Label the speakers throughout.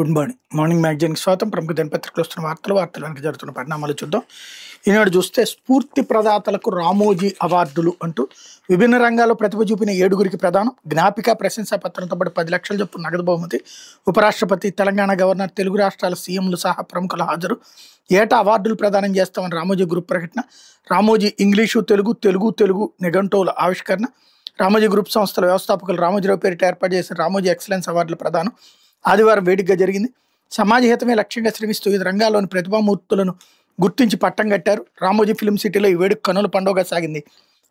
Speaker 1: Good morning. Morning మ్యాగజైన్‌కి స్వాగతం. ప్రముఖ దినపత్రికలో వస్తున్న వార్తలు వెనక జరుగుతున్న పరిణామాలు చూద్దాం. ఈనాడు చూస్తే స్ఫూర్తి ప్రదాతలకు రామోజీ అవార్డులు అంటూ విభిన్న రంగాల్లో ప్రతిభ చూపిన 7గురికి ప్రదానం. జ్ఞాపిక ప్రశంసా పత్రంతో పాటు 10 లక్షల చొప్పున నగదు బహుమతి. ఉపరాష్ట్రపతి, తెలంగాణ గవర్నర్, తెలుగు రాష్ట్రాల సీఎంలు సహా ప్రముఖుల హాజరు. ఏటా అవార్డులు ప్రదానం చేస్తామని రామోజీ గ్రూప్ ప్రకటన. రామోజీ ఇంగ్లీషు, తెలుగు నిఘంటువుల ఆవిష్కరణ. రామోజీ గ్రూప్ సంస్థల వ్యవస్థాపకులు రామోజీరావు పేరిట ఏర్పాటు చేసిన రామోజీ ఎక్సలెన్స్ అవార్డుల ప్రదానం ఆదివారం వేదికగా జరిగింది. సమాజ హితమే లక్ష్యంగా శ్రమిస్తూ వివిధ రంగాల్లోని ప్రతిభామూర్తులను గుర్తించి పట్టం కట్టారు. రామోజీ ఫిల్మ్ సిటీలో ఈ వేడుక కనుల పండుగగా సాగింది.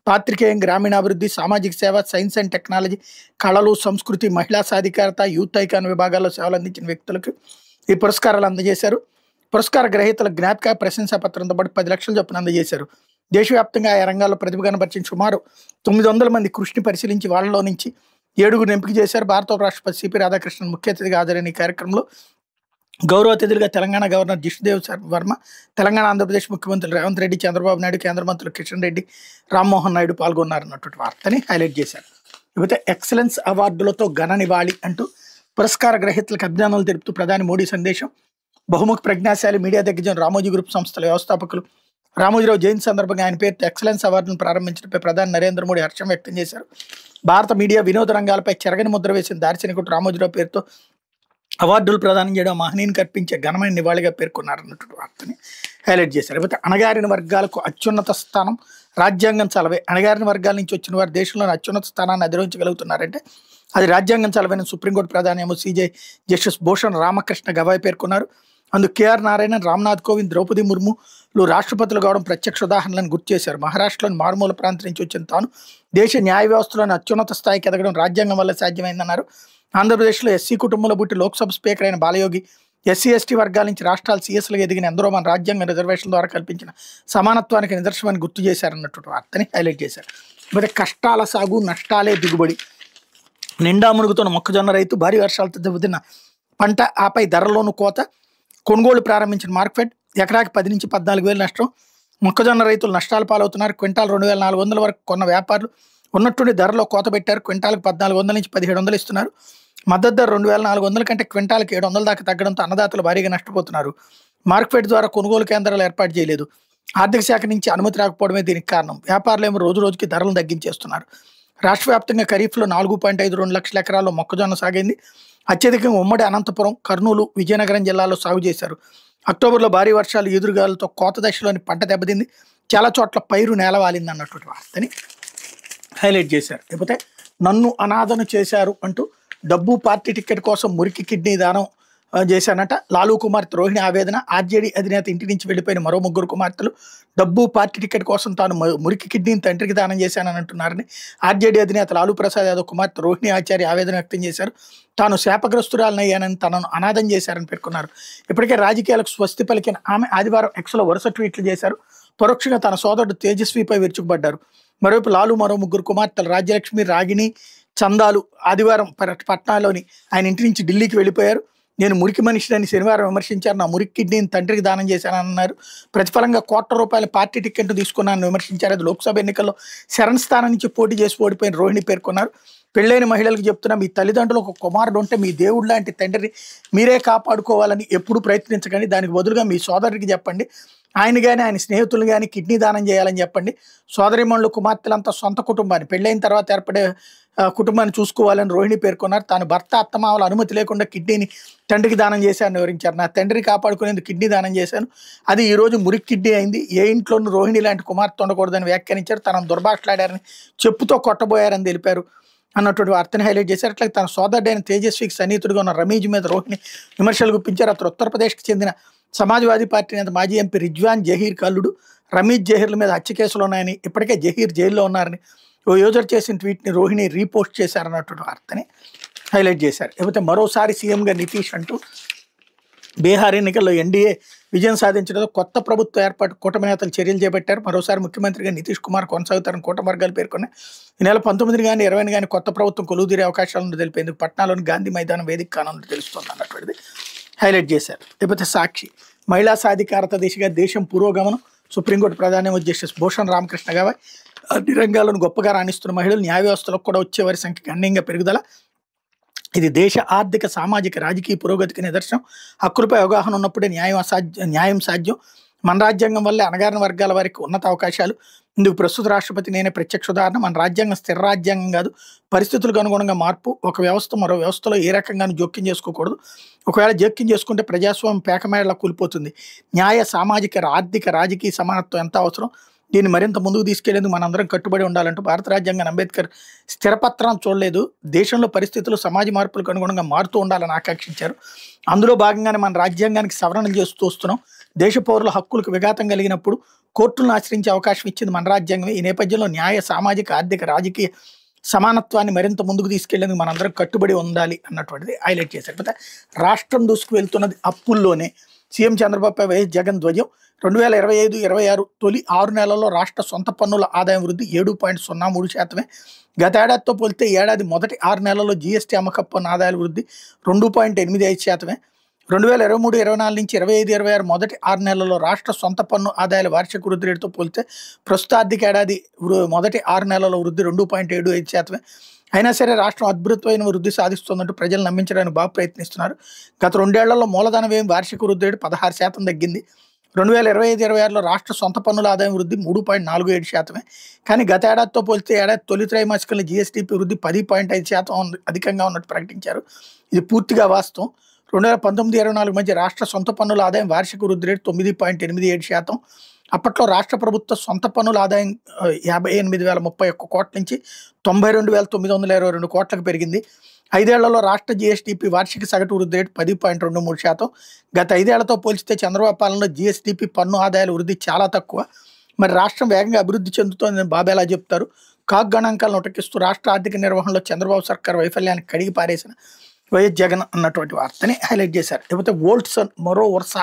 Speaker 1: పాత్రికేయం, గ్రామీణాభివృద్ధి, సామాజిక సేవ, సైన్స్ అండ్ టెక్నాలజీ, కళలు, సంస్కృతి, మహిళా సాధికారత, యూత్ ఐకాన్ విభాగాల్లో సేవలు అందించిన వ్యక్తులకు ఈ పురస్కారాలు అందజేశారు. పురస్కార గ్రహీతల జ్ఞాపిక ప్రశంసా పత్రంతో పాటు 10 లక్షల చొప్పున అందజేశారు. దేశవ్యాప్తంగా ఆయా రంగాల్లో ప్రతిభ కనబరిచిన సుమారు 900 మంది కృషిని పరిశీలించి వాళ్ళలో నుంచి 7గురిని ఎంపిక చేశారు. భారత ఉపరాష్ట్రపతి సిపి రాధాకృష్ణన్ ముఖ్య అతిథిగా హాజరైన ఈ కార్యక్రమంలో గౌరవ అతిథులుగా తెలంగాణ గవర్నర్ జిష్ణుదేవ్ వర్మ, తెలంగాణ ఆంధ్రప్రదేశ్ ముఖ్యమంత్రి రేవంత్ రెడ్డి, చంద్రబాబు నాయుడు, కేంద్ర మంత్రులు కిషన్ రెడ్డి, రామ్మోహన్ నాయుడు పాల్గొన్నారన్నటువంటి వార్తని హైలైట్ చేశారు. ఇకపోతే ఎక్సలెన్స్ అవార్డులతో ఘన నివాళి అంటూ పురస్కార గ్రహీతలకు అభినందనలు తెలుపుతూ ప్రధాని మోడీ సందేశం. బహుముఖ ప్రజ్ఞాశాలి, మీడియా దిగ్గజం రామోజీ గ్రూప్ సంస్థల వ్యవస్థాపకులు రామోజీరావు జయంతి సందర్భంగా ఆయన పేరుతో ఎక్సలెన్స్ అవార్డును ప్రారంభించడంపై ప్రధాని నరేంద్ర మోడీ హర్షం వ్యక్తం చేశారు. భారత మీడియా, వినోద రంగాలపై చెరగని ముద్ర వేసిన దార్శనికుడు రామోజీరావు పేరుతో అవార్డులు ప్రదానం చేయడం మహనీయుని కల్పించే ఘనమైన నివాళిగా పేర్కొన్నారన్నటువంటి వార్తని హైలైట్ చేశారు. లేకపోతే అణగారిన వర్గాలకు అత్యున్నత స్థానం రాజ్యాంగం చలవే. అణగారిన వర్గాల నుంచి వచ్చిన వారు దేశంలోని అత్యున్నత స్థానాన్ని అధిరోహించగలుగుతున్నారంటే అది రాజ్యాంగం చలవైన సుప్రీంకోర్టు ప్రధాని సిజే జస్టిస్ భూషణ్ రామకృష్ణ గవాయ్ పేర్కొన్నారు. అందుకు కేఆర్ నారాయణన్, రామ్నాథ్ కోవింద్, ద్రౌపది ముర్ములు రాష్ట్రపతులు కావడం ప్రత్యక్ష ఉదాహరణలను గుర్తు చేశారు. మహారాష్ట్రలోని మారుమూల ప్రాంతం నుంచి వచ్చిన తాను దేశ న్యాయ వ్యవస్థలోని అత్యున్నత స్థాయికి ఎదగడం రాజ్యాంగం వల్ల సాధ్యమైందన్నారు. ఆంధ్రప్రదేశ్లో ఎస్సీ కుటుంబంలో పుట్టి లోక్సభ స్పీకర్ అయిన బాలయోగి ఎస్సీ ఎస్టీ వర్గాల నుంచి రాష్ట్రాలు సీఎస్లుగా ఎదిగిన ఎందరో మన రాజ్యాంగ రిజర్వేషన్ల ద్వారా కల్పించిన సమానత్వానికి నిదర్శనమని గుర్తు చేశారన్నటువంటి వార్తని హైలైట్ చేశారు. మరి కష్టాల సాగు, నష్టాలే దిగుబడి. నిండా మునుగుతున్న మొక్కజొన్న రైతు, భారీ వర్షాలతో దెబ్బతిన్న పంట, ఆపై ధరలోను కోత. కొనుగోలు ప్రారంభించిన మార్కెట్ ఎకరాకి 10 నుంచి 14,000 నష్టం. మొక్కజొన్న రైతులు నష్టాల పాలవుతున్నారు. క్వింటాల్ 2,400 వరకు కొన్న వ్యాపారులు ఉన్నట్టుండి ధరలో కోత పెట్టారు. క్వింటాల్కి 1,400 నుంచి 1,700 ఇస్తున్నారు. మద్దతు ధర 2,400 కంటే క్వింటాల్కి 700 దాకా తగ్గడంతో అన్నదాతలు భారీగా నష్టపోతున్నారు. మార్కెట్ ద్వారా కొనుగోలు కేంద్రాలు ఏర్పాటు చేయలేదు. ఆర్థిక శాఖ నుంచి అనుమతి రాకపోవడమే దీనికి కారణం. వ్యాపారులు రోజు రోజుకి ధరలను తగ్గించేస్తున్నారు. రాష్ట్ర వ్యాప్తంగా ఖరీఫ్లో 4.52 లక్షల ఎకరాల్లో మొక్కజొన్న సాగింది. అత్యధికంగా ఉమ్మడి అనంతపురం, కర్నూలు, విజయనగరం జిల్లాల్లో సాగు చేశారు. అక్టోబర్లో భారీ వర్షాలు, ఎదురుగాలతో కోత దశలోని పంట దెబ్బతింది. చాలా చోట్ల పైరు నేలవాలింది అన్నటువంటి వార్తని హైలైట్ చేశారు. లేకపోతే నన్ను అనాథను చేశారు అంటూ డబ్బు, పార్టీ టికెట్ కోసం మురికి కిడ్నీ దానం చేశానట. లాలూ కుమార్తె రోహిణి ఆవేదన. ఆర్జేడీ అధినేత ఇంటి నుంచి వెళ్ళిపోయిన మరో 3 కుమార్తెలు డబ్బు, పార్టీ టికెట్ కోసం తాను మురికి కిడ్నీని తండ్రికి దానం చేశానని అంటున్నారని ఆర్జేడీ అధినేత లాలూ ప్రసాద్ యాదవ్ కుమార్తె రోహిణి ఆచార్య ఆవేదన వ్యక్తం చేశారు. తాను శాపగ్రస్తురాలనయ్యానని తనను అనాథం చేశారని పేర్కొన్నారు. ఇప్పటికే రాజకీయాలకు స్వస్తి పలికిన ఆమె ఆదివారం ఎక్స్లో వరుస ట్వీట్లు చేశారు. పరోక్షంగా తన సోదరుడు తేజస్విపై విరుచుకుపడ్డారు. మరోవైపు లాలూ మరో 3 కుమార్తెలు రాజ్యలక్ష్మి, రాగిణి, చందాలు ఆదివారం పట్నాలోని ఆయన ఇంటి నుంచి ఢిల్లీకి వెళ్ళిపోయారు. నేను మురికి మనిషిని శనివారం విమర్శించారు. నా మురికి కిడ్నీని తండ్రికి దానం చేశానని అన్నారు. ప్రతిఫలంగా ₹1,00,00,000 పార్టీ టికెట్ తీసుకున్నానని విమర్శించారు. అది లోక్సభ ఎన్నికల్లో శరణ్ స్థానం నుంచి పోటీ చేసి ఓడిపోయిన రోహిణి పేర్కొన్నారు. పెళ్ళైన మహిళలకు చెప్తున్నా, మీ తల్లిదండ్రులకు ఒక కుమారుడు ఉంటే మీ దేవుడు లాంటి తండ్రిని మీరే కాపాడుకోవాలని ఎప్పుడు ప్రయత్నించకండి. దానికి బదులుగా మీ సోదరుడికి చెప్పండి. ఆయన కానీ ఆయన స్నేహితులు కానీ కిడ్నీ దానం చేయాలని చెప్పండి. సోదరిమణులు, కుమార్తెలంతా సొంత కుటుంబాన్ని, పెళ్ళైన తర్వాత ఏర్పడే కుటుంబాన్ని చూసుకోవాలని రోహిణి పేర్కొన్నారు. తాను భర్త, అత్తమామల అనుమతి లేకుండా కిడ్నీని తండ్రికి దానం చేశానని వివరించారు. నా తండ్రిని కాపాడుకునేందుకు కిడ్నీ దానం చేశాను. అది ఈరోజు మురికి కిడ్నీ అయింది. ఏ ఇంట్లోనూ రోహిణి లాంటి కుమార్తె ఉండకూడదని వ్యాఖ్యానించారు. తనను దుర్భాషలాడారని, చెప్పుతో కొట్టబోయారని తెలిపారు అన్నటువంటి వార్తని హైలైట్ చేశారు. అట్లా తన సోదరుడైన తేజస్వికి సన్నిహితుడిగా ఉన్న రమీజ్ మీద రోహిణి విమర్శలు గుప్పించారు. అతను ఉత్తరప్రదేశ్కి చెందిన సమాజ్వాదీ పార్టీ నేత మాజీ ఎంపీ రిజ్వాన్ జహీర్ కల్లుడు. రమీజ్ జహీర్ల మీద హత్య కేసులు ఉన్నాయని, ఇప్పటికే జహీర్ జైల్లో ఉన్నారని ఓ యూజర్ చేసిన ట్వీట్ని రోహిణి రీపోస్ట్ చేశారన్నటువంటి వార్తని హైలైట్ చేశారు. లేకపోతే మరోసారి సీఎంగా నితీష్ అంటూ బీహార్ ఎన్నికల్లో ఎన్డీఏ విజయం సాధించడంతో కొత్త ప్రభుత్వ ఏర్పాటు కూటమి నేతలు చర్యలు చేపట్టారు. మరోసారి ముఖ్యమంత్రిగా నితీష్ కుమార్ కొనసాగుతారని కూటమి వర్గాలు పేర్కొన్నాయి. ఈ నెల 19 కానీ 20 కానీ కొత్త ప్రభుత్వం కొలువుదీరే అవకాశాలను తెలిపేందుకు పట్నాలోని గాంధీ మైదానం వేదిక కానుందని తెలుస్తోంది అన్నటువంటిది హైలైట్ చేశారు. లేకపోతే సాక్షి మహిళా సాధికారత దిశగా దేశం పురోగమనం. సుప్రీంకోర్టు ప్రధాన జస్టిస్ భూషణ్ రామకృష్ణ గవాయ్ అన్ని రంగాలను గొప్పగా రాణిస్తున్న మహిళలు న్యాయ వ్యవస్థలకు కూడా వచ్చే వారి సంఖ్య గణనీయంగా పెరుగుదల. ఇది దేశ ఆర్థిక సామాజిక రాజకీయ పురోగతికి నిదర్శనం. హక్కులపై అవగాహన ఉన్నప్పుడే న్యాయం సాధ్యం. మన రాజ్యాంగం వల్లే అణగారిన వర్గాల వారికి ఉన్నత అవకాశాలు. ఇందుకు ప్రస్తుత రాష్ట్రపతి నేనే ప్రత్యక్ష ఉదాహరణ. మన రాజ్యాంగం స్థిర రాజ్యాంగం కాదు, పరిస్థితులకు అనుగుణంగా మార్పు. ఒక వ్యవస్థ మరో వ్యవస్థలో ఏ రకంగానూ జోక్యం చేసుకోకూడదు. ఒకవేళ జోక్యం చేసుకుంటే ప్రజాస్వామ్యం పేకమేడలా కూలిపోతుంది. న్యాయ సామాజిక ఆర్థిక రాజకీయ సమానత్వం ఎంత అవసరం, దీన్ని మరింత ముందుకు తీసుకెళ్లేందుకు మనందరం కట్టుబడి ఉండాలంటూ భారత రాజ్యాంగాన్ని అంబేద్కర్ స్థిరపత్రాన్ని చూడలేదు, దేశంలో పరిస్థితులు సమాజ మార్పులకు అనుగుణంగా మారుతూ ఉండాలని ఆకాంక్షించారు. అందులో భాగంగానే మన రాజ్యాంగానికి సవరణలు చేస్తూ వస్తున్నాం. దేశ పౌరుల హక్కులకు విఘాతం కలిగినప్పుడు కోర్టులను ఆశ్రయించే అవకాశం ఇచ్చింది మన రాజ్యాంగమే. ఈ నేపథ్యంలో న్యాయ సామాజిక ఆర్థిక రాజకీయ సమానత్వాన్ని మరింత ముందుకు తీసుకెళ్లేందుకు మనందరం కట్టుబడి ఉండాలి అన్నటువంటిది హైలైట్ చేశారు. అయితే రాష్ట్రం దూసుకు వెళ్తున్నది అప్పుల్లోనే. సీఎం చంద్రబాబుపై వైఎస్ జగన్ ధ్వజం. 2025-26 తొలి 6 నెలల్లో రాష్ట్ర సొంత పన్నుల ఆదాయం వృద్ధి 7.03%. గత ఏడాదితో పోలిస్తే ఏడాది మొదటి 6 నెలల్లో జీఎస్టీ అమ్మకపు పన్ను ఆదాయాల వృద్ధి 2.85%. 2023-24 నుంచి 25-26 మొదటి 6 నెలల్లో రాష్ట్ర సొంత పన్ను ఆదాయాల వార్షిక వృద్ధి రేటుతో పోలిస్తే ప్రస్తుత ఆర్థిక ఏడాది మొదటి 6 నెలల్లో వృద్ధి 2.75%. అయినా సరే రాష్ట్రం అద్భుతమైన వృద్ధి సాధిస్తుందంటూ ప్రజలు నమ్మించడానికి బాగా ప్రయత్నిస్తున్నారు. గత 2 ఏళ్లలో మూలధన వ్యయం వార్షిక వృద్ధి రేటు 16% తగ్గింది. 2025-26లో రాష్ట్ర సొంత పన్నుల ఆదాయం వృద్ధి 3.47%. కానీ గత ఏడాదితో పోలిస్తే ఏడాది తొలి త్రైమాసికంలో జీఎస్టీపీ వృద్ధి 10.5% అధికంగా ఉన్నట్టు ప్రకటించారు. ఇది పూర్తిగా వాస్తవం. 2019-24 మధ్య రాష్ట్ర సొంత పన్నుల ఆదాయం వార్షిక వృద్ధి రేటు 9.87%. అప్పట్లో రాష్ట్ర ప్రభుత్వ సొంత పన్నుల ఆదాయం 58,031 కోట్ల నుంచి 92,922 కోట్లకు పెరిగింది. 5 ఏళ్లలో రాష్ట్ర జీఎస్టీపీ వార్షిక సగటు వృద్ధి రేటు 10.23%. గత 5 ఏళ్లతో పోల్చితే చంద్రబాబు పాలనలో జీఎస్టీపీ పన్ను ఆదాయాల వృద్ధి చాలా తక్కువ. మరి రాష్ట్రం వేగంగా అభివృద్ధి చెందుతోందని బాబు ఎలా చెప్తారు? కాగ్ గణాంకాలను ఉటకిస్తూ రాష్ట్ర ఆర్థిక నిర్వహణలో చంద్రబాబు సర్కార్ వైఫల్యానికి కడిగి పారేసిన వైఎస్ జగన్ అన్నటువంటి వార్తని హైలైట్ చేశారు. లేకపోతే వోల్ట్సన్ మరో వరుస.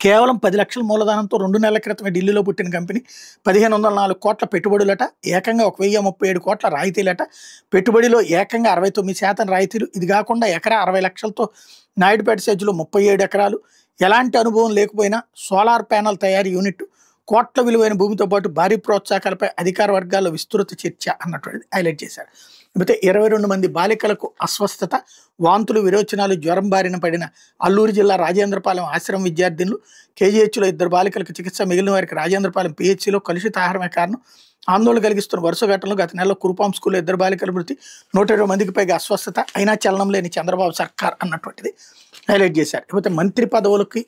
Speaker 1: కేవలం 10 లక్షల మూలధనంతో 2 నెలల క్రితమే ఢిల్లీలో పుట్టిన కంపెనీ 1,504 కోట్ల పెట్టుబడులట, ఏకంగా 1,037 కోట్ల రాయితీలట. పెట్టుబడిలో ఏకంగా 69% రాయితీలు. ఇది కాకుండా ఎకరా 60 లక్షలతో నాయుడుపేట సెజ్లో 37 ఎకరాలు, ఎలాంటి అనుభవం లేకపోయినా సోలార్ ప్యానల్ తయారీ యూనిట్, కోట్ల విలువైన భూమితో పాటు భారీ ప్రోత్సాహకాలపై అధికార వర్గాల్లో విస్తృత చర్చ అన్నటువంటిది హైలైట్ చేశారు. అయితే 22 మంది బాలికలకు అస్వస్థత, వాంతులు, విరోచనాలు, జ్వరం బారిన పడిన అల్లూరు జిల్లా రాజేంద్రపాలెం ఆశ్రమం విద్యార్థినులు. కేజీహెచ్లో 2 బాలికలకు చికిత్స, మిగిలిన వారికి రాజేంద్రపాలెం పిహెచ్సిలో కలుషిత ఆహారమే కారణం. ఆందోళన కలిగిస్తున్న వరుస ఘటనలు. గత నెలలో కురుపాం స్కూల్లో 2 బాలికల మృతి, 120 మందికి పైగా అస్వస్థత, అయినా చలనం లేని చంద్రబాబు సర్కార్ అన్నటువంటిది హైలైట్ చేశారు. లేకపోతే మంత్రి పదవులకి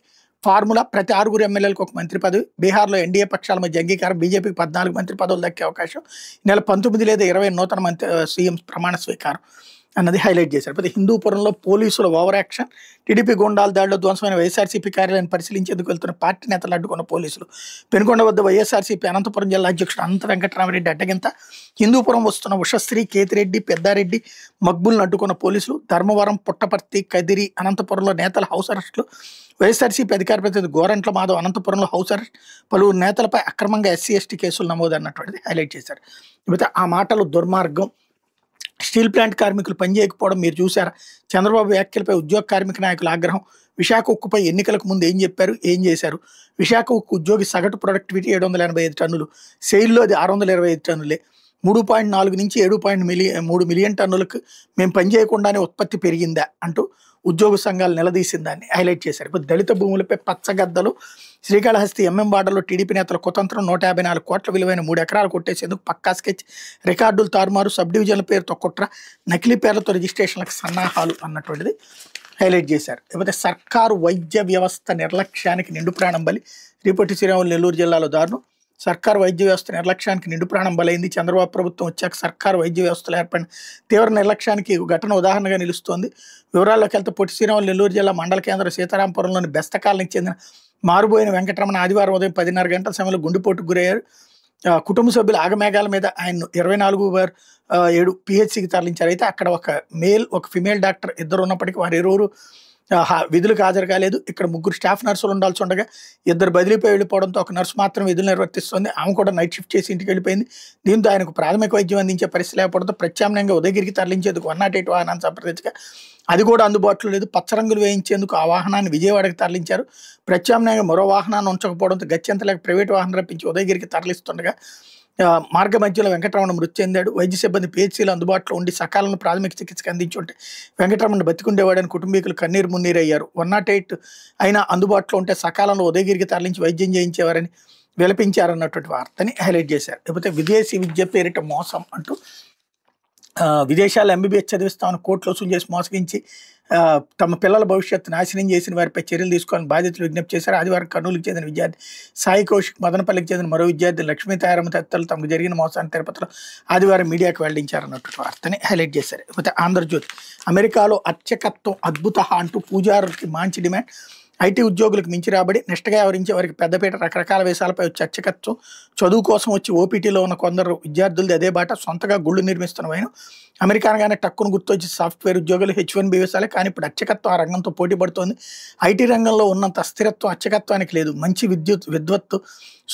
Speaker 1: ఫార్ములా, ప్రతి 6 ఎమ్మెల్యేలకు ఒక మంత్రి పదవి. బీహార్లో ఎన్డీఏ పక్షాల మధ్య అంగీకారం, బీజేపీకి 14 మంత్రి పదవులు దక్కే అవకాశం. ఈ నెల 19 లేదా 20 నూతన సీఎం ప్రమాణ స్వీకారం అన్నది హైలైట్ చేశారు. అయితే హిందూపురంలో పోలీసుల ఓవర్ యాక్షన్. టీడీపీ గూండాల దాడిలో ధ్వంసమైన వైఎస్ఆర్సీపీ కార్యాలయాన్ని పరిశీలించేందుకు వెళ్తున్న పార్టీ నేతలు అడ్డుకున్న పోలీసులు. పెనుకొండ వద్ద వైఎస్ఆర్సీపీ అనంతపురం జిల్లా అధ్యక్షుడు అనంత వెంకటరామరెడ్డి అడ్డగింత. హిందూపురం వస్తున్న ఉషశ్రీ, కేతిరెడ్డి, పెద్దారెడ్డి, మక్బుల్ను అడ్డుకున్న పోలీసులు. ధర్మవరం, పుట్టపర్తి, కదిరి, అనంతపురంలో నేతల హౌస్ అరెస్టులు. వైఎస్ఆర్సీపీ అధికార ప్రతినిధి గోరంట్ల మాధవ్ అనంతపురంలో హౌస్ అరెస్ట్. పలువురు నేతలపై అక్రమంగా ఎస్సీ/ఎస్టీ కేసులు నమోదు అన్నటువంటిది హైలైట్ చేశారు. అయితే ఆ మాటలు దుర్మార్గం. స్టీల్ ప్లాంట్ కార్మికులు పనిచేయకపోవడం మీరు చూశారా? చంద్రబాబు వ్యాఖ్యలపై ఉద్యోగ కార్మిక నాయకుల ఆగ్రహం. విశాఖ ఉక్కుపై ఎన్నికలకు ముందు ఏం చెప్పారు, ఏం చేశారు? విశాఖ ఉక్కు ఉద్యోగి సగటు ప్రొడక్టివిటీ 785 టన్నులు, సెయిల్లో అది 625 టన్నులే. 3.4 నుంచి 7.3 మిలియన్ టన్నులకు మేము పనిచేయకుండానే ఉత్పత్తి పెరిగిందా అంటూ ఉద్యోగ సంఘాలు నిలదీసిన దాన్ని హైలైట్ చేశారు. ఇప్పుడు దళిత భూములపై పచ్చగద్దలు. శ్రీకాళహస్తి ఎంఎం వార్డులో టీడీపీ నేతల కుతంత్రం. 154 కోట్ల విలువైన 3 ఎకరాలు కొట్టేసేందుకు పక్కా స్కెచ్. రికార్డులు తారుమారు, సబ్ డివిజన్ల పేరుతో కుట్ర, నకిలీ పేర్లతో రిజిస్ట్రేషన్లకు సన్నాహాలు అన్నటువంటిది హైలైట్ చేశారు. లేకపోతే సర్కారు వైద్య వ్యవస్థ నిర్లక్ష్యానికి నిండు ప్రాణం బలి. రేపటి శ్రీరాములు నెల్లూరు జిల్లాలో దారుణం. సర్కారు వైద్య వ్యవస్థ నిర్లక్ష్యానికి నిండు ప్రాణం బలైంది. చంద్రబాబు ప్రభుత్వం వచ్చాక సర్కారు వైద్య వ్యవస్థలో ఏర్పడిన తీవ్ర నిర్లక్ష్యానికి ఘటన ఉదాహరణగా నిలుస్తోంది. వివరాల్లోకి వెళ్తే పొట్టి శ్రీరాములు నెల్లూరు జిల్లా మండల కేంద్రం సీతారాంపురంలోని బెస్తకాలనికి చెందిన మారుబోయిన వెంకటరమణ ఆదివారం ఉదయం 10:30 గంటల సమయంలో గుండెపోటుకు గురయ్యారు. కుటుంబ సభ్యులు ఆగమేఘాల మీద ఆయన 24/7 పిహెచ్సికి తరలించారు. అయితే అక్కడ ఒక మేల్, ఒక ఫిమేల్ డాక్టర్ ఇద్దరు ఉన్నప్పటికీ వారు ఇరువురు విధులకు హాజరు కాలేదు. ఇక్కడ 3 స్టాఫ్ నర్సులు ఉండాల్సి ఉండగా 2 బదిలీపై వెళ్ళిపోవడంతో ఒక నర్సు మాత్రం విధులు నిర్వర్తిస్తుంది. ఆమె కూడా నైట్ షిఫ్ట్ చేసి ఇంటికి వెళ్ళిపోయింది. దీంతో ఆయనకు ప్రాథమిక వైద్యం అందించే పరిస్థితి లేకపోవడంతో ప్రత్యామ్నాయంగా ఉదయగిరికి తరలించేందుకు 108 వాహనాన్ని సంప్రదించగా అది కూడా అందుబాటులో లేదు. పచ్చరంగులు వేయించేందుకు ఆ వాహనాన్ని విజయవాడకి తరలించారు. ప్రత్యామ్నాయంగా మరో వాహనాన్ని ఉంచకపోవడంతో గత్యంతలేక ప్రైవేట్ వాహనం రప్పించి ఉదయగిరికి తరలిస్తుండగా మార్గ మధ్యలో వెంకటరమణ మృతి చెందాడు. వైద్య సిబ్బంది పిహెచ్సిలో అందుబాటులో ఉండి సకాలంలో ప్రాథమిక చికిత్సకు అందించుంటే వెంకటరమణ బతికుండేవాడని కుటుంబీకులు కన్నీరు మున్నీరయ్యారు. 108 అయినా అందుబాటులో ఉంటే సకాలంలో ఉదయగిరికి తరలించి వైద్యం చేయించేవారని విలపించారన్నటువంటి వార్తని హైలైట్ చేశారు. లేకపోతే విదేశీ విద్య పేరిట మోసం అంటూ విదేశాల్లో ఎంబీబీఎస్ చదివిస్తామని కోట్లు వసూలు చేసి మోసగించి తమ పిల్లల భవిష్యత్తు నాశనం చేసిన వారిపై చర్యలు తీసుకోవాలని బాధితులు విజ్ఞప్తి చేశారు. ఆదివారం కర్నూలుకి చెందిన విద్యార్థి సాయి కౌశిక్, మదనపల్లికి చెందిన మరో విద్యార్థి లక్ష్మీ తయారమ్మ తదితరులు తమకు జరిగిన మోసాన్ని తిరుపతిలో ఆదివారం మీడియాకు వెల్లడించారన్నటువంటి వార్తని హైలైట్ చేశారు. లేకపోతే ఆంధ్రజ్యోతి, అమెరికాలో అర్చకత్వం అద్భుత అంటూ పూజారులకి మంచి డిమాండ్. ఐటీ ఉద్యోగులకు మించి రాబడి, నిష్టగా వ్యవహరించే వారికి పెద్దపీట, రకరకాల వేషాలపై వచ్చి అర్చకత్వం. చదువు కోసం వచ్చి ఓపీటీలో ఉన్న కొందరు విద్యార్థులది అదే బాట. సొంతగా గుళ్ళు నిర్మిస్తున్న వైన అమెరికా అనగానే టక్కును గుర్తొచ్చి సాఫ్ట్వేర్ ఉద్యోగులు H1B వేసాలే. కానీ ఇప్పుడు అర్చకత్వం ఆ రంగంతో పోటీ పడుతోంది. ఐటీ రంగంలో ఉన్నంత అస్థిరత్వం అర్చకత్వానికి లేదు. మంచి విద్వత్తు,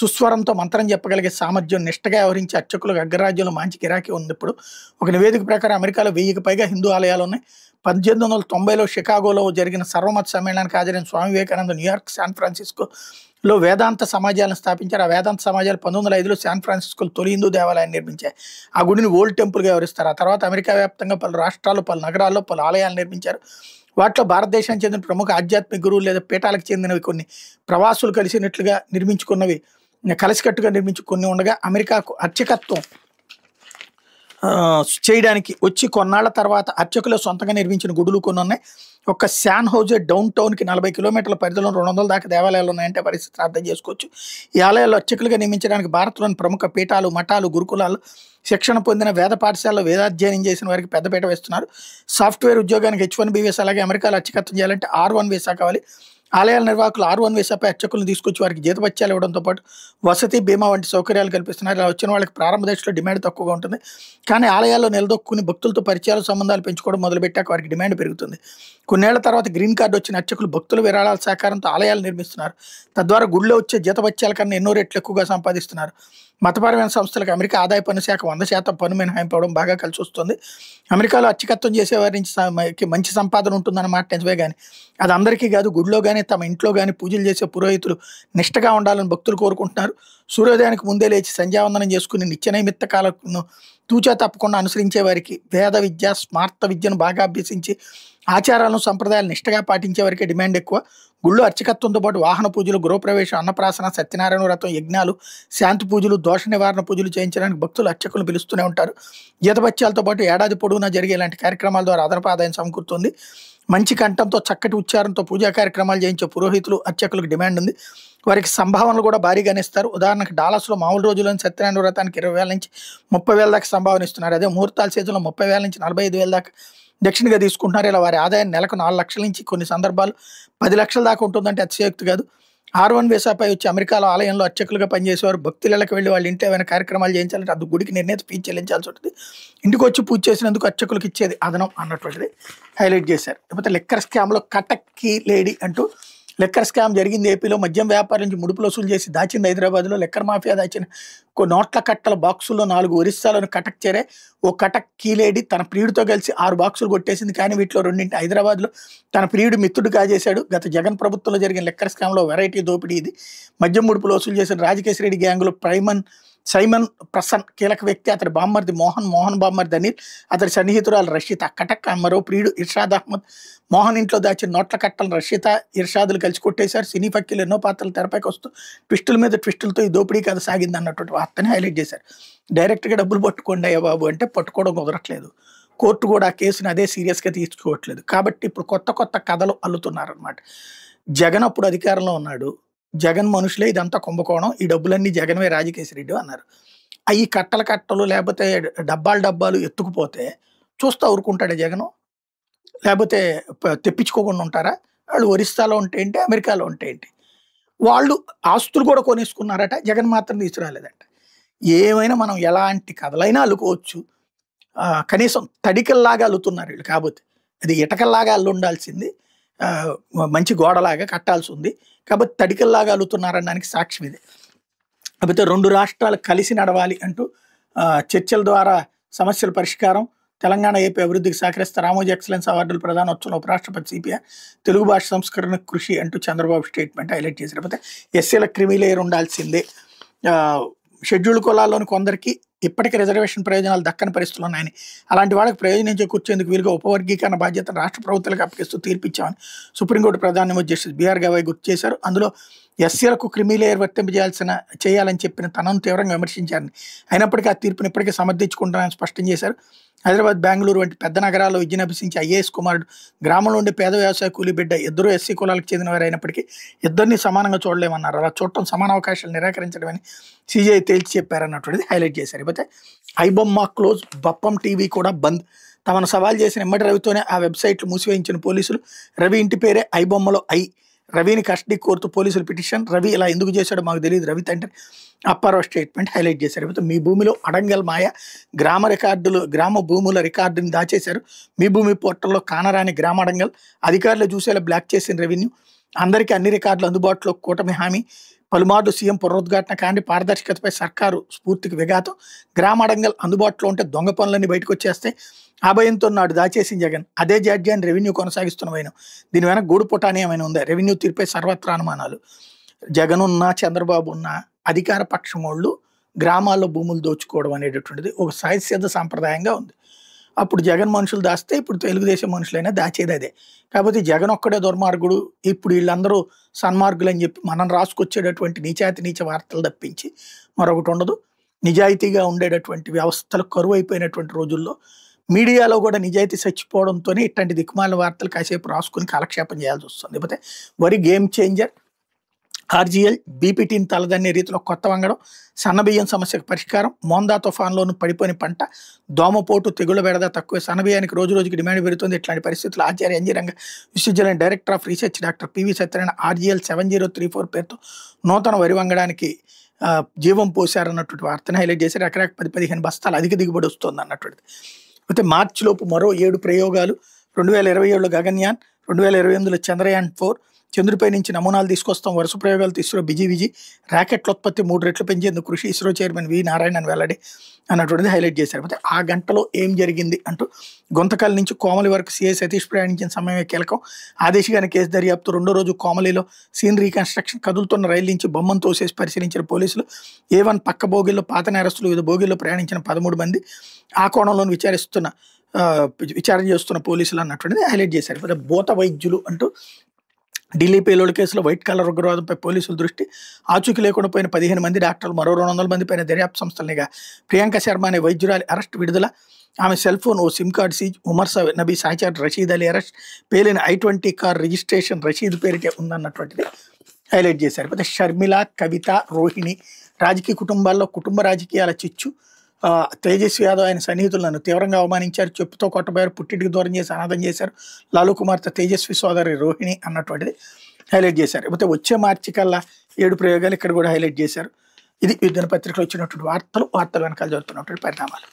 Speaker 1: సుస్వరంతో మంత్రం చెప్పగలిగే సామర్థ్యం, నిష్టగా వ్యవహరించే అర్చకులకు అగ్రరాజ్యంలో మంచి గిరాకీ ఉంది. ఇప్పుడు ఒక నివేదిక ప్రకారం అమెరికాలో 1000కి పైగా హిందూ ఆలయాలు ఉన్నాయి. 1890లో షికాగోలో జరిగిన సర్వమత సమ్మేళనానికి హాజరైన స్వామి వివేకానంద న్యూయార్క్, శాన్ ఫ్రాన్సిస్కోలో వేదాంత సమాజాలను స్థాపించారు. ఆ వేదాంత సమాజాలు 1905లో శాన్ ఫ్రాన్సిస్కోలో తొలి హిందూ దేవాలయాన్ని నిర్మించాయి. ఆ గుడిని ఓల్డ్ టెంపుల్గా వ్యవహరిస్తారు. ఆ తర్వాత అమెరికా వ్యాప్తంగా పలు రాష్ట్రాల్లో, పలు నగరాల్లో పలు ఆలయాలు నిర్మించారు. వాటిలో భారతదేశానికి చెందిన ప్రముఖ ఆధ్యాత్మిక గురువులు లేదా పీఠాలకు చెందినవి కొన్ని, ప్రవాసులు కలిసినట్లుగా నిర్మించుకున్నవి కలిసికట్టుగా నిర్మించుకుని ఉండగా అమెరికాకు అర్చకత్వం చేయడానికి వచ్చి కొన్నాళ్ల తర్వాత అర్చకులు సొంతంగా నిర్మించిన గుడులు కొన్ని ఉన్నాయి. ఒక శాన్ హోజే డౌన్ టౌన్కి 40 కిలోమీటర్ల పరిధిలో 200 దాకా దేవాలయాలు ఉన్నాయంటే పరిస్థితిని అర్థం చేసుకోవచ్చు. ఈ ఆలయాల్లో అర్చకులుగా నియమించడానికి భారత్లోని ప్రముఖ పీఠాలు, మఠాలు, గురుకులాలు, శిక్షణ పొందిన వేద పాఠశాలలో వేదాధ్యయనం చేసిన వారికి పెద్దపీట వేస్తున్నారు. సాఫ్ట్వేర్ ఉద్యోగానికి H1B వీసా, అలాగే అమెరికాలో అర్చకత్వం చేయాలంటే R1 వీసా కావాలి. ఆలయాల నిర్వాహకులు R1 వీసాపై అర్చకులను తీసుకొచ్చి వారికి జీతభత్యాలు ఇవ్వడంతో పాటు వసతి, బీమా వంటి సౌకర్యాలు కల్పిస్తున్నారు. ఇలా వచ్చిన వాళ్ళకి ప్రారంభ దశలో డిమాండ్ తక్కువగా ఉంటుంది. కానీ ఆలయాల్లో నిలదొక్కుని భక్తులతో పరిచయాలు, సంబంధాలు పెంచుకోవడం మొదలుపెట్టాక వారికి డిమాండ్ పెరుగుతుంది. కొన్నేళ్ల తర్వాత గ్రీన్ కార్డు వచ్చిన అర్చకులు భక్తుల విరాళాల సహకారంతో ఆలయాలు నిర్మిస్తున్నారు. తద్వారా గుడిలో వచ్చే జీతభత్యాల కన్నా ఎన్నో రెట్లు ఎక్కువగా సంపాదిస్తున్నారు. మతపరమైన సంస్థలకు అమెరికా ఆదాయ పన్ను శాఖ 100% పన్ను మినహాయింపు అవడం బాగా కలిసి వస్తుంది. అమెరికాలో అర్చకత్వం చేసేవారి నుంచి మంచి సంపాదన ఉంటుందన్నమాట నిజమే, కానీ అది అందరికీ కాదు. గుడిలో కానీ తమ ఇంట్లో కానీ పూజలు చేసే పురోహితులు నిష్టగా ఉండాలని భక్తులు కోరుకుంటున్నారు. సూర్యోదయానికి ముందే లేచి సంధ్యావందనం చేసుకుని నిత్య నైమిత్త కాలను తూచా తప్పకుండా అనుసరించే వారికి, వేద విద్య, స్మార్త విద్యను బాగా అభ్యసించి ఆచారాలను, సంప్రదాయాలు నిష్టగా పాటించే వారికి డిమాండ్ ఎక్కువ. గుళ్ళు అర్చకత్వంతో పాటు వాహన పూజలు, గృహప్రవేశం, అన్నప్రాసన, సత్యనారాయణ వ్రతం, యజ్ఞాలు, శాంతి పూజలు, దోష నివారణ పూజలు చేయించడానికి భక్తులు అర్చకులను పిలుస్తూనే ఉంటారు. జీతభత్యాలతో పాటు ఏడాది పొడవునా జరిగే ఇలాంటి కార్యక్రమాల ద్వారా అదనపు ఆదాయం సమకూరుతుంది. మంచి కంఠంతో, చక్కటి ఉచ్చారంతో పూజా కార్యక్రమాలు చేయించే పురోహితులు, అర్చకులకు డిమాండ్ ఉంది. వారికి సంభావనలు కూడా భారీగానే ఇస్తారు. ఉదాహరణకు డాలస్లో మామూలు రోజుల్లోని సత్యనారాయణ వ్రతానికి 20,000 నుంచి 30,000 దాకా సంభావన ఇస్తున్నారు. అదే ముహూర్తాల సీజన్లో 30,000 నుంచి 45,000 దాకా దక్షిణగా తీసుకుంటున్నారు. ఇలా వారి ఆదాయం నెలకు 4 లక్షల నుంచి కొన్ని సందర్భాలు 10 లక్షల దాకా ఉంటుందంటే అతిశయోక్తి కాదు. R1 వీసాపై వచ్చి అమెరికాలో ఆలయంలో అర్చకులుగా పనిచేసేవారు భక్తులకు వెళ్ళి వాళ్ళ ఇంట్లో ఏమైనా కార్యక్రమాలు చేయించాలంటే అది గుడికి నిర్ణీత ఫీజు చెల్లించాల్సి ఉంటుంది. ఇంటికి వచ్చి పూజ చేసినందుకు అర్చకులకు ఇచ్చేది అదనం అన్నటువంటిది హైలైట్ చేశారు. లేకపోతే లెక్కర్ స్కామ్లో కటక్కి లేడీ అంటూ లెక్కర్ స్కామ్ జరిగింది. ఏపీలో మద్యం వ్యాపారం నుంచి ముడుపులు వసూలు చేసి దాచింది హైదరాబాద్లో. లెక్కర్ మాఫియా దాచిన నోట్ల కట్టల బాక్సుల్లో 4 ఒరిస్సాలోని కటక్ చేరే ఓ కటక్ కీలేడి తన ప్రియుడితో కలిసి 6 బాక్సులు కొట్టేసింది. కానీ వీటిలో 2 హైదరాబాద్లో తన ప్రియుడు మిత్రుడు కాజేశాడు. గత జగన్ ప్రభుత్వంలో జరిగిన లెక్కర్ స్కామ్లో వెరైటీ దోపిడీ ఇది. మద్యం ముడుపులు వసూలు చేసిన రాజకేశ్ రెడ్డి గ్యాంగులో సైమన్ ప్రసన్ కీలక వ్యక్తి. అతడి బామ్మర్ది మోహన్ బామ్మర్ది అనిల్, అతడి సన్నిహితురాలు రషీత. కటక్ మరో ప్రియుడు ఇర్షాద్ అహ్మద్. మోహన్ ఇంట్లో దాచిన నోట్ల కట్టలను రషీత, ఇర్షాదులు కలిసి కొట్టేశారు. సినీ ఫక్కీలు ఎన్నో పాత్రలు తెరపైకి వస్తూ ట్విస్టుల మీద ట్విస్టులతో ఈ దోపిడీ కథ సాగింది అన్నటువంటి వార్తని హైలైట్ చేశారు. డైరెక్ట్గా డబ్బులు పట్టుకోండి అయ్యా బాబు అంటే పట్టుకోవడం కుదరట్లేదు. కోర్టు కూడా ఆ కేసుని అదే సీరియస్గా తీసుకోవట్లేదు. కాబట్టి ఇప్పుడు కొత్త కథలు అల్లుతున్నారనమాట. జగన్ అప్పుడు అధికారంలో ఉన్నాడు. జగన్ మనుషులే ఇదంతా కుంభకోణం, ఈ డబ్బులన్నీ జగన్వే రాజకేశ్ రెడ్డి అన్నారు. అవి కట్టలు లేకపోతే డబ్బాలు ఎత్తుకుపోతే చూస్తూ ఊరుకుంటాడే జగను? లేకపోతే తెప్పించుకోకుండా ఉంటారా? వాళ్ళు ఒరిస్సాలో ఉంటే ఏంటి, అమెరికాలో ఉంటే ఏంటి? వాళ్ళు ఆస్తులు కూడా కొనేసుకున్నారట, జగన్ మాత్రం తీసుకురాలేదట. ఏమైనా మనం ఎలాంటి కథలైనా అల్లుకోవచ్చు. కనీసం తడికల్లాగా అల్లుతున్నారు వీళ్ళు. కాకపోతే అది ఇటకల్లాగా అల్లు ఉండాల్సింది, మంచి గోడలాగా కట్టాల్సి ఉంది. కాబట్టి తడికల్లాగా అల్లుతున్నారనడానికి సాక్ష్యం ఇది. కాకపోతే 2 రాష్ట్రాలు కలిసి నడవాలి అంటూ చర్చల ద్వారా సమస్యల పరిష్కారం, తెలంగాణ ఏపీ అభివృద్ధికి సహకరిస్తే రామోజీ ఎక్సలెన్స్ అవార్డులు ప్రదానోత్సవంలో ఉపరాష్ట్రపతి సిపిఆర్, తెలుగు భాష సంస్కరణ కృషి అంటూ చంద్రబాబు స్టేట్మెంట్ హైలైట్ చేశారు. లేకపోతే ఎస్సీల క్రిమిలేయర్ ఉండాల్సిందే, షెడ్యూల్డ్ కులాల్లోని కొందరికి ఇప్పటికీ రిజర్వేషన్ ప్రయోజనాలు దక్కని పరిస్థితులు ఉన్నాయని, అలాంటి వాళ్ళకి ప్రయోజనం చేకూర్చేందుకు వీలుగా ఉపవర్గీకరణ బాధ్యతను రాష్ట్ర ప్రభుత్వాలకు అప్పగిస్తూ తీర్పిచ్చామని సుప్రీంకోర్టు ప్రధాన న్యాయమూర్తి జస్టిస్ బిఆర్ గవాయ్ గుర్తు చేశారు. అందులో ఎస్సీలకు క్రిమిలేయర్ చేయాలని చెప్పిన తనను తీవ్రంగా విమర్శించారని, అయినప్పటికీ ఆ తీర్పును ఇప్పటికీ సమర్థించుకుంటారని స్పష్టం చేశారు. హైదరాబాద్, బెంగళూరు వంటి పెద్ద నగరాల్లో విద్యను అభ్యసించి ఐఏఎస్ కుమారుడు, గ్రామంలో ఉండే పేద వ్యవసాయ కూలీ బిడ్డ ఇద్దరు ఎస్సీ కులాలకు చెందినవారు అయినప్పటికీ ఇద్దరిని సమానంగా చూడలేమన్నారు. అలా చూడటం సమాన అవకాశాలు నిరాకరించడమని సిజేఐ తేల్చి చెప్పారన్నటువంటిది హైలైట్ చేశారు. అయితే ఐబొమ్మ క్లోజ్, బప్పం టీవీ కూడా బంద్. తమను సవాల్ చేసిన ఎమ్మటి రవితోనే ఆ వెబ్సైట్లు మూసివేయించిన పోలీసులు. రవి ఇంటి పేరే ఐబొమ్మలో ఐ. రవిని కస్టడీ కోరుతూ పోలీసులు పిటిషన్. రవి ఇలా ఎందుకు చేశాడో మాకు తెలియదు. రవి తండ్రి అప్పారావు స్టేట్మెంట్ హైలైట్ చేశారు. అయితే మీ భూమిలో అడంగల్ మాయ, గ్రామ భూముల రికార్డుని దాచేశారు. మీ భూమి పోర్టల్లో కానరాని గ్రామ అడంగల్, అధికారులు చూసేలా బ్లాక్ చేసిన రెవెన్యూ, అందరికీ అన్ని రికార్డులు అందుబాటులో కూటమి హామీ, పలుమార్లు సీఎం పునరుద్ఘాటన కానీ పారదర్శకతపై సర్కారు స్ఫూర్తికి విఘాతం, గ్రామ అడంగల్ అందుబాటులో ఉంటే దొంగ పనులన్నీ బయటకు వచ్చేస్తే ఆ భయంతో నాడు దాచేసిన జగన్ అదే జాడ్యాన్ని రెవెన్యూ కొనసాగిస్తున్న వైనం. దీని వెనక గూడు పుటాని ఏమైనా ఉందా? రెవెన్యూ తీర్పై సర్వత్రా అనుమానాలు. జగన్ ఉన్నా చంద్రబాబు ఉన్నా అధికార పక్షం వాళ్ళు గ్రామాల్లో భూములు దోచుకోవడం అనేటటువంటిది ఒక సహజసిద్ధ సాంప్రదాయంగా ఉంది. అప్పుడు జగన్ మనుషులు దాస్తే ఇప్పుడు తెలుగుదేశం మనుషులైనా దాచేది అదే. కాకపోతే జగన్ ఒక్కడే దుర్మార్గుడు, ఇప్పుడు వీళ్ళందరూ సన్మార్గులు అని చెప్పి మనం రాసుకొచ్చేటటువంటి నీచాతి నీచ వార్తలు తప్పించి మరొకటి ఉండదు. నిజాయితీగా ఉండేటటువంటి వ్యవస్థలు కరువు అయిపోయినటువంటి రోజుల్లో మీడియాలో కూడా నిజాయితీ చచ్చిపోవడంతోనే ఇట్లాంటి దిక్కుమాల వార్తలు కాసేపు రాసుకుని కాలక్షేపం చేయాల్సి వస్తుంది. లేకపోతే వరి గేమ్ చేంజర్. ఆర్జీఎల్ బీపీటీని తలదన్నే రీతిలో కొత్త వంగడం, సన్నబియ్యం సమస్యకు పరిష్కారం, మోందా తుఫాన్లోనూ పడిపోయిన పంట, దోమపోటు, తెగుళ్ల బెడద తక్కువ, సన్నబియ్యానికి రోజు రోజుకి డిమాండ్ పెరుగుతుంది. ఇట్లాంటి పరిస్థితులు ఆచార్య ఇంజనీరింగ్ విశ్వవిద్యాలయం director of research doctor PV Satyanarayana RGL 7034 పేరుతో నూతన వరి వంగడానికి జీవం పోశారన్నటువంటి వార్తను హైలైట్ చేసి ఎకరాకి 10-15 బస్తాలు అధిక దిగుబడి వస్తుంది అన్నటువంటిది. అయితే మార్చిలోపు మరో 7 ప్రయోగాలు. 2027లో గగన్యాన్, 2028లో చంద్రయాన్ 4, చంద్రుడిపై నుంచి నమూనాలు తీసుకొస్తాం, వరుస ప్రయోగాలు ఇస్రో బిజీ. రాకెట్ల ఉత్పత్తి 3 రెట్లు పెంచేందుకు కృషి, ఇస్రో చైర్మన్ వి నారాయణన్ వెల్లడి అన్నటువంటిది హైలైట్ చేశారు. అయితే ఆ గంటలో ఏం జరిగింది అంటూ గుంతకల్ నుంచి కోమలి వరకు సిఐ సతీష్ ప్రయాణించిన సమయమే కీలకం. ఆదేశిగానే కేసు దర్యాప్తు. 2వ రోజు కోమలిలో సీన్ రీకన్స్ట్రక్షన్, కదులుతున్న రైలు నుంచి బొమ్మను తోసేసి పరిశీలించిన పోలీసులు. A1 పక్క బోగిల్లో పాత నేరస్తులు, వివిధ బోగిల్లో ప్రయాణించిన 13 మంది. ఆ కోణంలో విచారణ చేస్తున్న పోలీసులు అన్నటువంటిది హైలైట్ చేశారు. భూత వైద్యులు అంటూ ఢిల్లీ పేలోడ్ కేసులో వైట్ కలర్ ఉగ్రవాదంపై పోలీసుల దృష్టి. ఆచూకీ లేకుండా పోయిన 15 మంది డాక్టర్లు, మరో 200 మంది పైన దర్యాప్తు సంస్థలనిగా. ప్రియాంక శర్మ అనే వైద్యురాలి అరెస్ట్, విడుదల. ఆమె సెల్ ఫోన్, ఓ SIM card seize. Umar Nabi సహచర్ రషీద్ అలీ అరెస్ట్. పేలిన I-20 కార్ రిజిస్ట్రేషన్ రషీద్ పేరిటే ఉందన్నటువంటిది హైలైట్ చేశారు. అయితే షర్మిల, కవిత, రోహిణి రాజకీయ కుటుంబాల్లో కుటుంబ రాజకీయాల చిచ్చు. తేజస్వి యాదవ్ ఆయన సన్నిహితులను తీవ్రంగా అవమానించారు, చెప్పుతో కొట్టబోయారు, పుట్టింటికి దూరం చేసి అనాథం చేశారు. లాలూ కుమార్తె తేజస్వి సోదరి రోహిణి అన్నటువంటిది హైలైట్ చేశారు. అయితే వచ్చే మార్చి కల్లా 7 ప్రయోగాలు ఇక్కడ కూడా హైలైట్ చేశారు. ఇది దినపత్రికలో వచ్చినటువంటి వార్తలు వెనకాల జరుగుతున్నటువంటి పరిణామాలు.